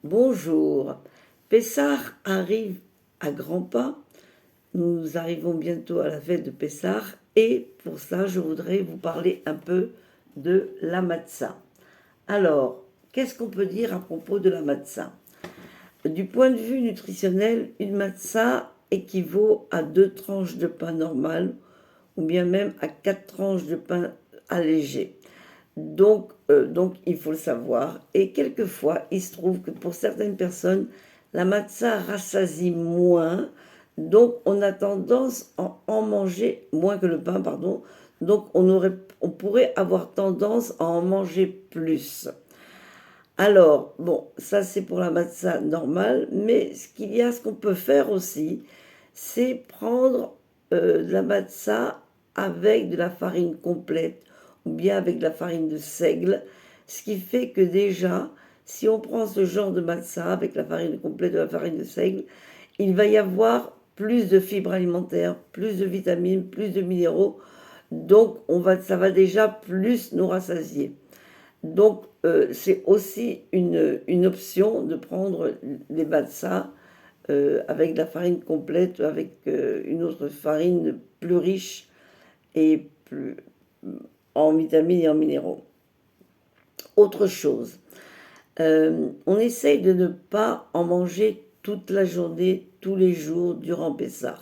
Bonjour. Pessah arrive à grands pas. Nous arrivons bientôt à la fête de Pessah et pour ça, je voudrais vous parler un peu de la matzah. Alors, qu'est-ce qu'on peut dire à propos de la matzah? Du point de vue nutritionnel, une matzah équivaut à 2 tranches de pain normal ou bien même à 4 tranches de pain allégé. Donc, il faut le savoir. Et quelquefois, il se trouve que pour certaines personnes, la matzah rassasie moins. Donc, on a tendance à en manger moins que le pain, pardon. Donc, on pourrait avoir tendance à en manger plus. Alors, bon, ça c'est pour la matzah normale. Mais ce qu'on peut faire aussi, c'est prendre de la matzah avec de la farine complète ou bien avec de la farine de seigle, ce qui fait que déjà, si on prend ce genre de matzah avec la farine complète de la farine de seigle, il va y avoir plus de fibres alimentaires, plus de vitamines, plus de minéraux, donc ça va déjà plus nous rassasier. Donc c'est aussi une option de prendre les matzahs avec de la farine complète, avec une autre farine plus riche et plus en vitamines et en minéraux. Autre chose, on essaye de ne pas en manger toute la journée, tous les jours, durant Pessah.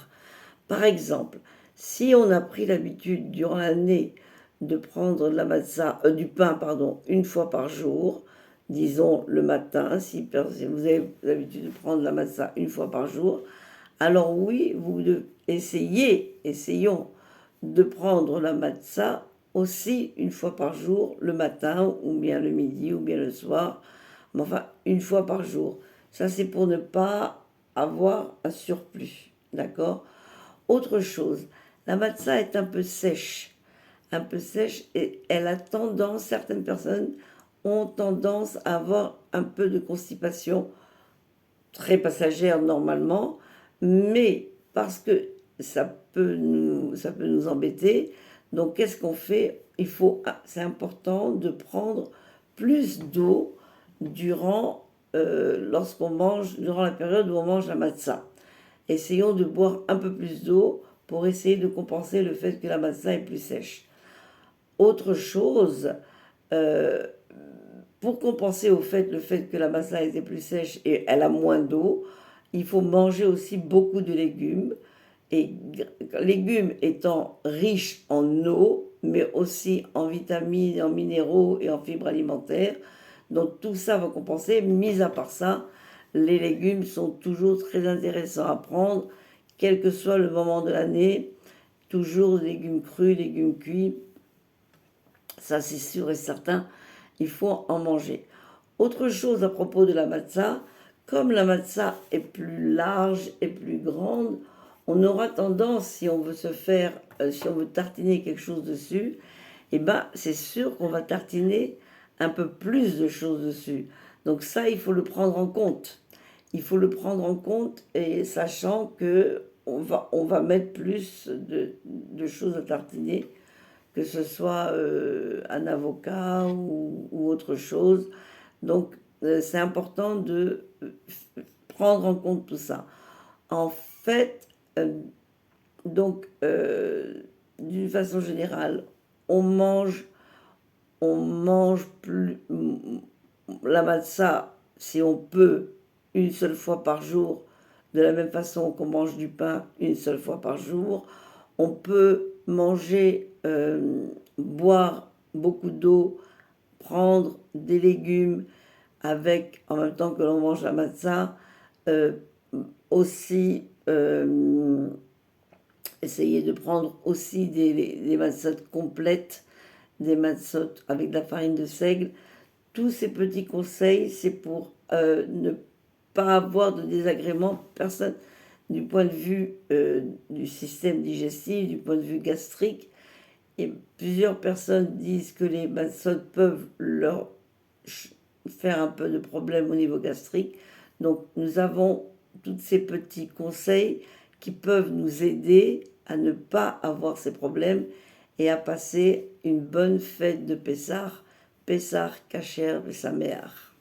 Par exemple, si on a pris l'habitude durant l'année de prendre de la matzah, du pain, pardon, une fois par jour, disons le matin, si vous avez l'habitude de prendre la matzah une fois par jour, alors oui, essayons de prendre la matzah aussi une fois par jour, le matin, ou bien le midi, ou bien le soir, mais enfin une fois par jour. Ça, c'est pour ne pas avoir un surplus, d'accord? Autre chose, la matzah est un peu sèche, et elle a tendance, certaines personnes ont tendance à avoir un peu de constipation, très passagère normalement, mais parce que ça peut nous embêter. Donc qu'est-ce qu'on fait? C'est important de prendre plus d'eau lorsqu'on mange, durant la période où on mange la matzah. Essayons de boire un peu plus d'eau pour essayer de compenser le fait que la matzah est plus sèche. Autre chose, euh, pour compenser le fait que la matzah était plus sèche et elle a moins d'eau, il faut manger aussi beaucoup de légumes. Et légumes étant riches en eau, mais aussi en vitamines, en minéraux et en fibres alimentaires. Donc tout ça va compenser. Mis à part ça, les légumes sont toujours très intéressants à prendre, quel que soit le moment de l'année. Toujours légumes crus, légumes cuits. Ça, c'est sûr et certain, il faut en manger. Autre chose à propos de la matzah, comme la matzah est plus large et plus grande, on aura tendance, si on veut tartiner quelque chose dessus, eh ben, c'est sûr qu'on va tartiner un peu plus de choses dessus. Donc ça, il faut le prendre en compte. Il faut le prendre en compte et sachant que on va mettre plus de choses à tartiner, que ce soit un avocat ou autre chose. Donc, c'est important de prendre en compte tout ça. En fait, euh, d'une façon générale, on mange, on mange plus la matzah, si on peut, une seule fois par jour, de la même façon qu'on mange du pain une seule fois par jour. On peut manger, boire beaucoup d'eau, prendre des légumes en même temps que l'on mange la matzah. Euh, aussi, essayer de prendre aussi des matzot complètes, des matzot avec de la farine de seigle. Tous ces petits conseils, c'est pour ne pas avoir de désagréments personne, du point de vue du système digestif, du point de vue gastrique. Et plusieurs personnes disent que les matzot peuvent leur faire un peu de problème au niveau gastrique. Donc nous avons tous ces petits conseils qui peuvent nous aider à ne pas avoir ces problèmes et à passer une bonne fête de Pessah, Pessah Kasher Sameach.